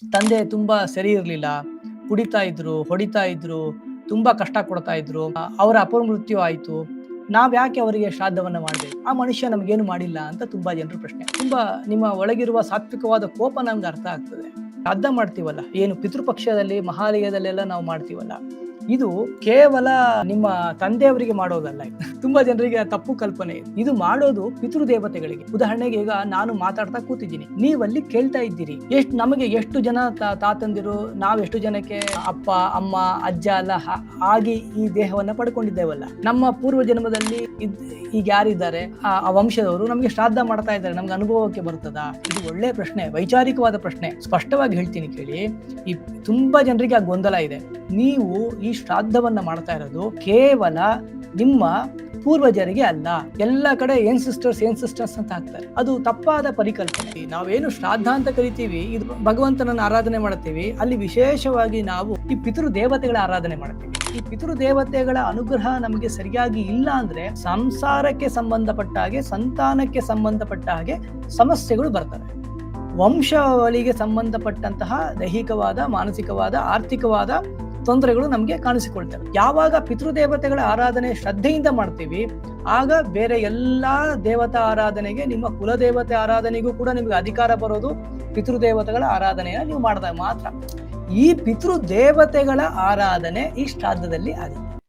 ತಂದೆ ತುಂಬಾ ಸರಿ ಇರ್ಲಿಲ್ಲ, ಕುಡಿತಾ ಇದ್ರು, ಹೊಡಿತಾ ಇದ್ರು, ತುಂಬಾ ಕಷ್ಟ ಕೊಡ್ತಾ ಇದ್ರು. ಅವರ ಅಪಮೃತ್ಯು ಆಯ್ತು. ನಾವ್ ಯಾಕೆ ಅವರಿಗೆ ಶ್ರಾದ್ದವನ್ನ ಮಾಡ್ಬೇಕು? ಆ ಮನುಷ್ಯ ನಮ್ಗೇನು ಮಾಡಿಲ್ಲ ಅಂತ ತುಂಬಾ ಜನರ ಪ್ರಶ್ನೆ. ತುಂಬಾ ನಿಮ್ಮ ಒಳಗಿರುವ ಸಾತ್ವಿಕವಾದ ಕೋಪ ನಮ್ಗೆ ಅರ್ಥ ಆಗ್ತದೆ. ಶ್ರಾದ್ದ ಮಾಡ್ತೀವಲ್ಲ, ಏನು ಪಿತೃಪಕ್ಷದಲ್ಲಿ ಮಹಾಲಯದಲ್ಲೆಲ್ಲ ನಾವು ಮಾಡ್ತೀವಲ್ಲ, ಇದು ಕೇವಲ ನಿಮ್ಮ ತಂದೆಯವರಿಗೆ ಮಾಡೋದಲ್ಲ. ತುಂಬಾ ಜನರಿಗೆ ತಪ್ಪು ಕಲ್ಪನೆ ಇದೆ. ಇದು ಮಾಡೋದು ಪಿತೃದೇವತೆಗಳಿಗೆ. ಉದಾಹರಣೆಗೆ ಈಗ ನಾನು ಮಾತಾಡ್ತಾ ಕೂತಿದ್ದೀನಿ, ನೀವಲ್ಲಿ ಕೇಳ್ತಾ ಇದ್ದೀರಿ. ನಮಗೆ ಎಷ್ಟು ಜನ ತಾತಂದಿರು, ನಾವ್ ಎಷ್ಟು ಜನಕ್ಕೆ ಅಪ್ಪ ಅಮ್ಮ ಅಜ್ಜ ಎಲ್ಲ ಆಗಿ ಈ ದೇಹವನ್ನ ಪಡ್ಕೊಂಡಿದ್ದೇವಲ್ಲ. ನಮ್ಮ ಪೂರ್ವ ಜನ್ಮದಲ್ಲಿ ಈಗ ಯಾರಿದ್ದಾರೆ ಆ ವಂಶದವರು ನಮ್ಗೆ ಶ್ರಾದ್ದ ಮಾಡ್ತಾ ಇದ್ದಾರೆ, ನಮ್ಗೆ ಅನುಭವಕ್ಕೆ ಬರ್ತದಾ? ಇದು ಒಳ್ಳೆ ಪ್ರಶ್ನೆ, ವೈಚಾರಿಕವಾದ ಪ್ರಶ್ನೆ. ಸ್ಪಷ್ಟವಾಗಿ ಹೇಳ್ತೀನಿ ಕೇಳಿ. ಈ ತುಂಬಾ ಜನರಿಗೆ ಆ ಗೊಂದಲ ಇದೆ. ನೀವು ಈ ಶ್ರಾದ್ದವನ್ನ ಮಾಡ್ತಾ ಇರೋದು ಕೇವಲ ನಿಮ್ಮ ಪೂರ್ವಜರಿಗೆ ಅಲ್ಲ. ಎಲ್ಲ ಕಡೆ ಏನ್ ಸಿಸ್ಟರ್ಸ್ ಅಂತ ಹಾಕ್ತಾರೆ. ಅದು ತಪ್ಪಾದ ಪರಿಕಲ್ಪನೆ. ನಾವೇನು ಶ್ರಾದ್ದ ಅಂತ ಕರಿತೀವಿ, ಇದು ಭಗವಂತನನ್ನ ಆರಾಧನೆ ಮಾಡ್ತೀವಿ. ಅಲ್ಲಿ ವಿಶೇಷವಾಗಿ ನಾವು ಈ ಪಿತೃ ದೇವತೆಗಳ ಆರಾಧನೆ ಮಾಡ್ತೀವಿ. ಈ ಪಿತೃ ದೇವತೆಗಳ ಅನುಗ್ರಹ ನಮಗೆ ಸರಿಯಾಗಿ ಇಲ್ಲ ಅಂದ್ರೆ ಸಂಸಾರಕ್ಕೆ ಸಂಬಂಧಪಟ್ಟ ಹಾಗೆ, ಸಂತಾನಕ್ಕೆ ಸಂಬಂಧಪಟ್ಟ ಹಾಗೆ ಸಮಸ್ಯೆಗಳು ಬರ್ತವೆ. ವಂಶಾವಳಿಗೆ ಸಂಬಂಧಪಟ್ಟಂತಹ ದೈಹಿಕವಾದ, ಮಾನಸಿಕವಾದ, ಆರ್ಥಿಕವಾದ ತೊಂದರೆಗಳು ನಮ್ಗೆ ಕಾಣಿಸಿಕೊಳ್ತವೆ. ಯಾವಾಗ ಪಿತೃದೇವತೆಗಳ ಆರಾಧನೆ ಶ್ರದ್ಧೆಯಿಂದ ಮಾಡ್ತೀವಿ, ಆಗ ಬೇರೆ ಎಲ್ಲಾ ದೇವತಾ ಆರಾಧನೆಗೆ, ನಿಮ್ಮ ಕುಲದೇವತೆ ಆರಾಧನೆಗೂ ಕೂಡ ನಿಮ್ಗೆ ಅಧಿಕಾರ ಬರೋದು ಪಿತೃದೇವತೆಗಳ ಆರಾಧನೆಯ ನೀವು ಮಾಡಿದಾಗ ಮಾತ್ರ. ಈ ಪಿತೃದೇವತೆಗಳ ಆರಾಧನೆ ಈ ಶ್ರಾದ್ದದಲ್ಲಿ ಆಗುತ್ತೆ.